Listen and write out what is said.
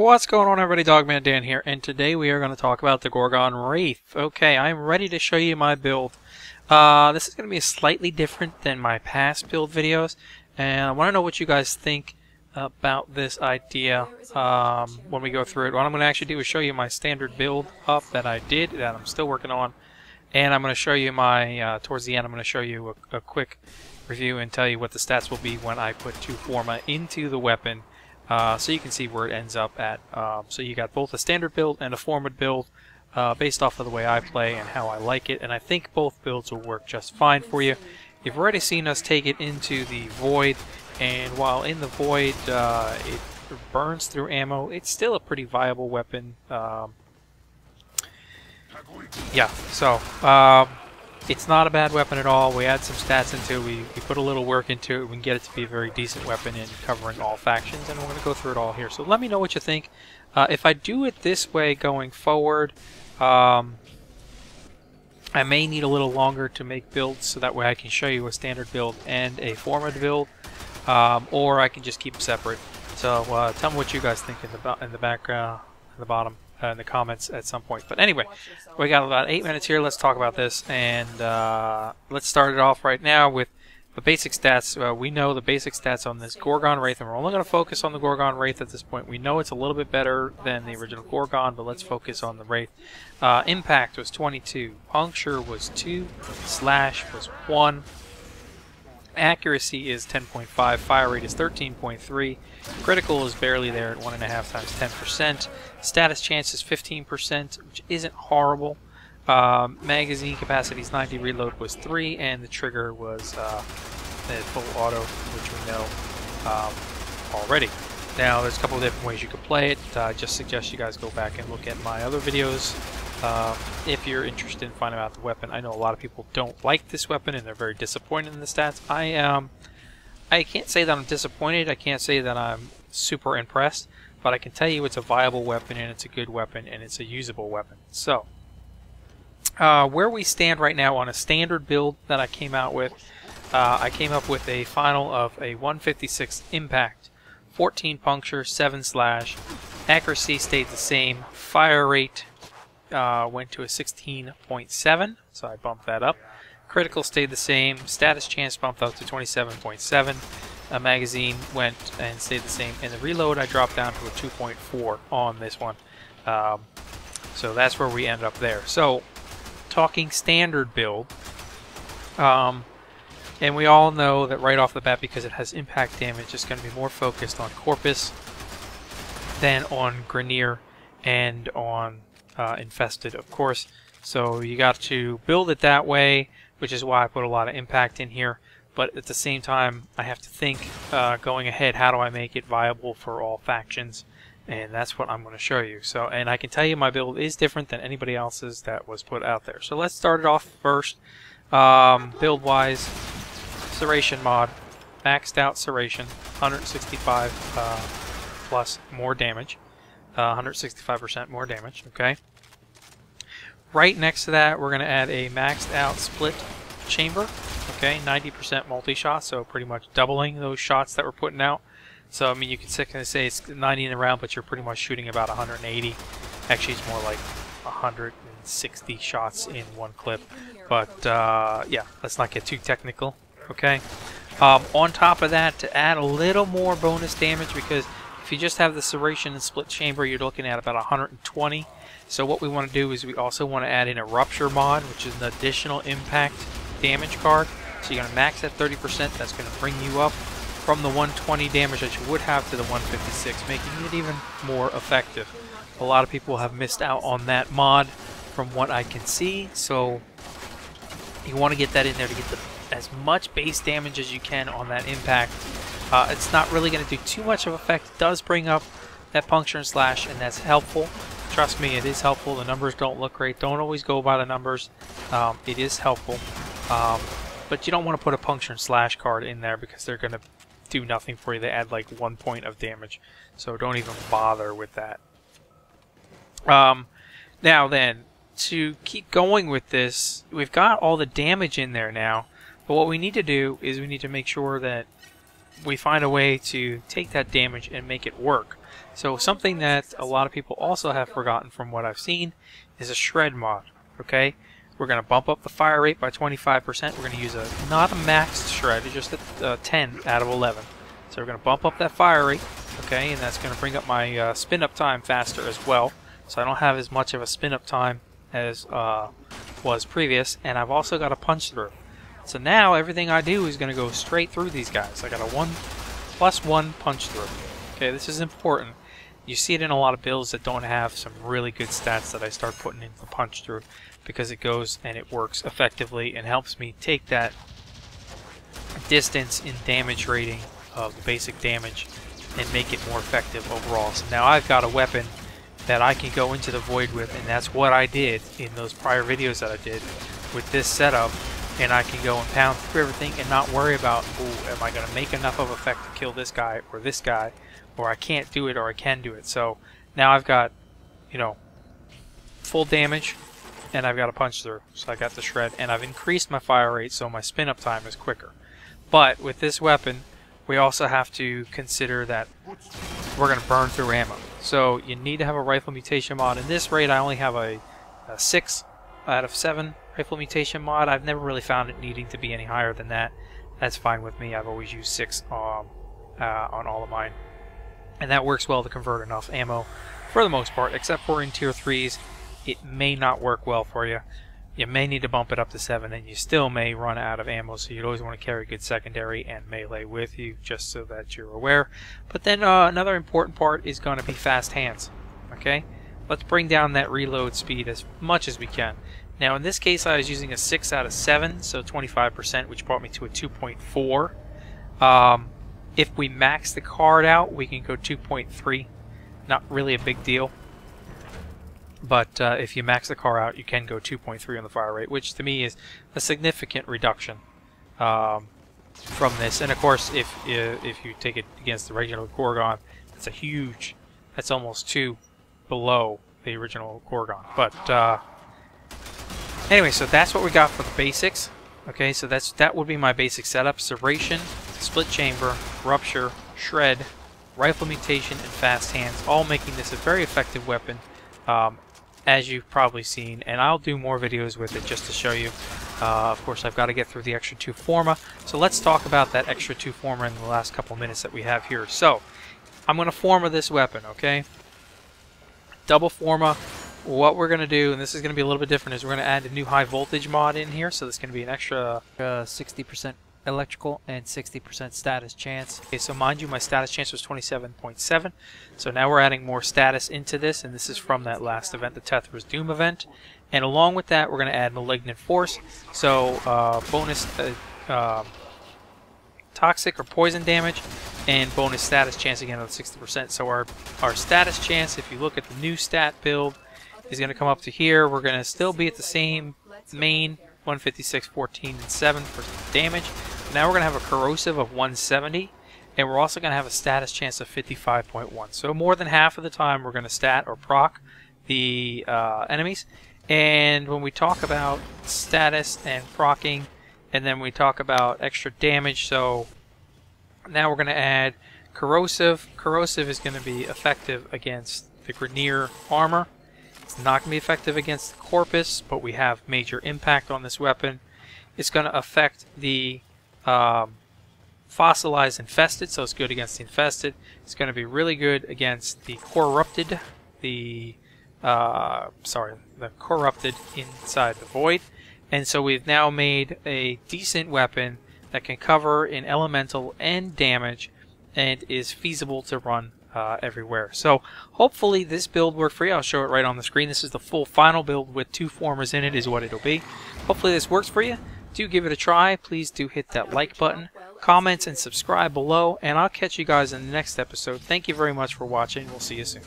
What's going on, everybody? DogMan Dan here, and today we are going to talk about the GORGON WRAITH. Okay, I'm ready to show you my build. This is going to be slightly different than my past build videos, and I want to know what you guys think about this idea when we go through it. What I'm going to actually do is show you my standard build up that I did, that I'm still working on, and I'm going to show you my, towards the end, I'm going to show you a quick review and tell you what the stats will be when I put 2 Forma into the weapon. So you can see where it ends up at. So you got both a standard build and a Forma build based off of the way I play and how I like it, and I think both builds will work just fine for you. You've already seen us take it into the Void, and while in the Void it burns through ammo, it's still a pretty viable weapon. Yeah, so it's not a bad weapon at all. We add some stats into it, we put a little work into it, we can get it to be a very decent weapon in covering all factions, and we're going to go through it all here. So let me know what you think. If I do it this way going forward, I may need a little longer to make builds, so that way I can show you a standard build and a Forma build, or I can just keep them separate. So tell me what you guys think in the background, in the bottom. In the comments at some point. But anyway, we got about 8 minutes here. Let's talk about this, and let's start it off right now with the basic stats. We know the basic stats on this GORGON WRAITH, and we're only going to focus on the GORGON WRAITH at this point. We know it's a little bit better than the original GORGON, but let's focus on the WRAITH. Impact was 22, Puncture was 2, Slash was 1, Accuracy is 10.5, Fire Rate is 13.3, Critical is barely there at 1.5 times 10%, Status Chance is 15%, which isn't horrible. Magazine Capacity is 90, Reload was 3, and the trigger was full auto, which we know already. Now, there's a couple of different ways you could play it. I just suggest you guys go back and look at my other videos if you're interested in finding out the weapon. I know a lot of people don't like this weapon and they're very disappointed in the stats. I can't say that I'm disappointed. I can't say that I'm super impressed, but I can tell you it's a viable weapon and it's a good weapon and it's a usable weapon. So, where we stand right now on a standard build that I came out with, I came up with a final of a 156 Impact, 14 Puncture, 7 Slash, Accuracy stayed the same, Fire Rate went to a 16.7, so I bumped that up. Critical stayed the same, Status Chance bumped up to 27.7, a Magazine went and stayed the same, and the Reload I dropped down to a 2.4 on this one. So that's where we end up there. So, talking standard build, and we all know that right off the bat, because it has impact damage, it's going to be more focused on Corpus than on Grineer and on Infested, of course. So you got to build it that way, which is why I put a lot of impact in here. But at the same time, I have to think going ahead, how do I make it viable for all factions? And that's what I'm going to show you. So, and I can tell you my build is different than anybody else's that was put out there. So let's start it off first. Build-wise, Serration mod, maxed out Serration, 165 plus more damage, 165% more damage. Okay. Right next to that, we're going to add a maxed out split chamber. Okay, 90% multi-shot, so pretty much doubling those shots that we're putting out. So, I mean, you could say it's 90 in the round, but you're pretty much shooting about 180. Actually, it's more like 160 shots in one clip. But, yeah, let's not get too technical, okay? On top of that, to add a little more bonus damage, because if you just have the Serration and split chamber, you're looking at about 120. So what we want to do is we also want to add in a Rupture mod, which is an additional impact damage card. So you're going to max at 30%. That's going to bring you up from the 120 damage that you would have to the 156, making it even more effective. A lot of people have missed out on that mod from what I can see, so you want to get that in there to get as much base damage as you can on that impact. It's not really going to do too much of effect. It does bring up that Puncture and Slash, and that's helpful. Trust me, it is helpful. The numbers don't look great. Don't always go by the numbers. It is helpful. But you don't want to put a Puncture and Slash card in there because they're going to do nothing for you. They add like 1 point of damage. So don't even bother with that. Now then, to keep going with this, we've got all the damage in there now. But what we need to do is we need to make sure that we find a way to take that damage and make it work. So something that a lot of people also have forgotten from what I've seen is a shred mod. Okay, we're going to bump up the fire rate by 25%. We're going to use not a maxed shred, just a 10 out of 11. So we're going to bump up that fire rate, okay, and that's going to bring up my spin up time faster as well. So I don't have as much of a spin up time as was previous, and I've also got a punch through. So now everything I do is going to go straight through these guys. I got a 1+1 punch through. Okay, this is important. You see it in a lot of builds that don't have some really good stats that I start putting into the punch through, because it goes and it works effectively and helps me take that distance in damage rating of the basic damage and make it more effective overall. So now I've got a weapon that I can go into the void with, and that's what I did in those prior videos that I did with this setup. And I can go and pound through everything and not worry about, oh, am I going to make enough of effect to kill this guy, or I can't do it, or I can do it. So now I've got, you know, full damage, and I've got a punch through. So I got the shred, and I've increased my fire rate so my spin up time is quicker. But with this weapon, we also have to consider that we're going to burn through ammo. So you need to have a rifle mutation mod. In this raid, I only have a 6 out of 7 rifle mutation mod. I've never really found it needing to be any higher than that. That's fine with me. I've always used 6 on all of mine. And that works well to convert enough ammo for the most part, except for in tier 3s. It may not work well for you. You may need to bump it up to 7, and you still may run out of ammo, so you'd always want to carry good secondary and melee with you, just so that you're aware. But then another important part is going to be fast hands. Okay? Let's bring down that reload speed as much as we can. Now in this case I was using a 6 out of 7, so 25%, which brought me to a 2.4. If we max the card out, we can go 2.3. Not really a big deal. But if you max the car out, you can go 2.3 on the fire rate, which to me is a significant reduction from this. And of course, if you take it against the regular Gorgon, that's almost 2 below the original Gorgon. But anyway, so that's what we got for the basics. Okay, so that would be my basic setup: serration, split chamber, rupture, shred, rifle mutation, and fast hands, all making this a very effective weapon. As you've probably seen, and I'll do more videos with it just to show you. Of course, I've got to get through the extra 2 Forma, so let's talk about that extra 2 Forma in the last couple minutes that we have here. So, I'm going to Forma this weapon, okay? Double Forma. What we're going to do, and this is going to be a little bit different, is we're going to add a new high voltage mod in here, so there's going to be an extra 60% electrical and 60% status chance. Okay, so mind you, my status chance was 27.7, so now we're adding more status into this, and this is from that last event, the Tether's Doom event. And along with that, we're going to add Malignant Force, so bonus toxic or poison damage, and bonus status chance again of 60%. So our status chance, if you look at the new stat build, is going to come up to here. We're going to still be at the same main 156, 14, and 7 for damage. Now we're going to have a corrosive of 170, and we're also going to have a status chance of 55.1. So more than half of the time we're going to stat or proc the enemies. And when we talk about status and proccing, and then we talk about extra damage, so now we're going to add corrosive. Corrosive is going to be effective against the Grenier armor. It's not going to be effective against the Corpus, but we have major impact on this weapon. It's going to affect the Fossilized Infested, so it's good against the Infested. It's going to be really good against the Corrupted, the Corrupted inside the Void. And so we've now made a decent weapon that can cover in elemental and damage and is feasible to run everywhere. So hopefully this build worked for you. I'll show it right on the screen. This is the full final build with 2 Formas in it is what it'll be. Hopefully this works for you. Do give it a try. Please do hit that like button, comments, and subscribe below, and I'll catch you guys in the next episode. Thank you very much for watching. We'll see you soon.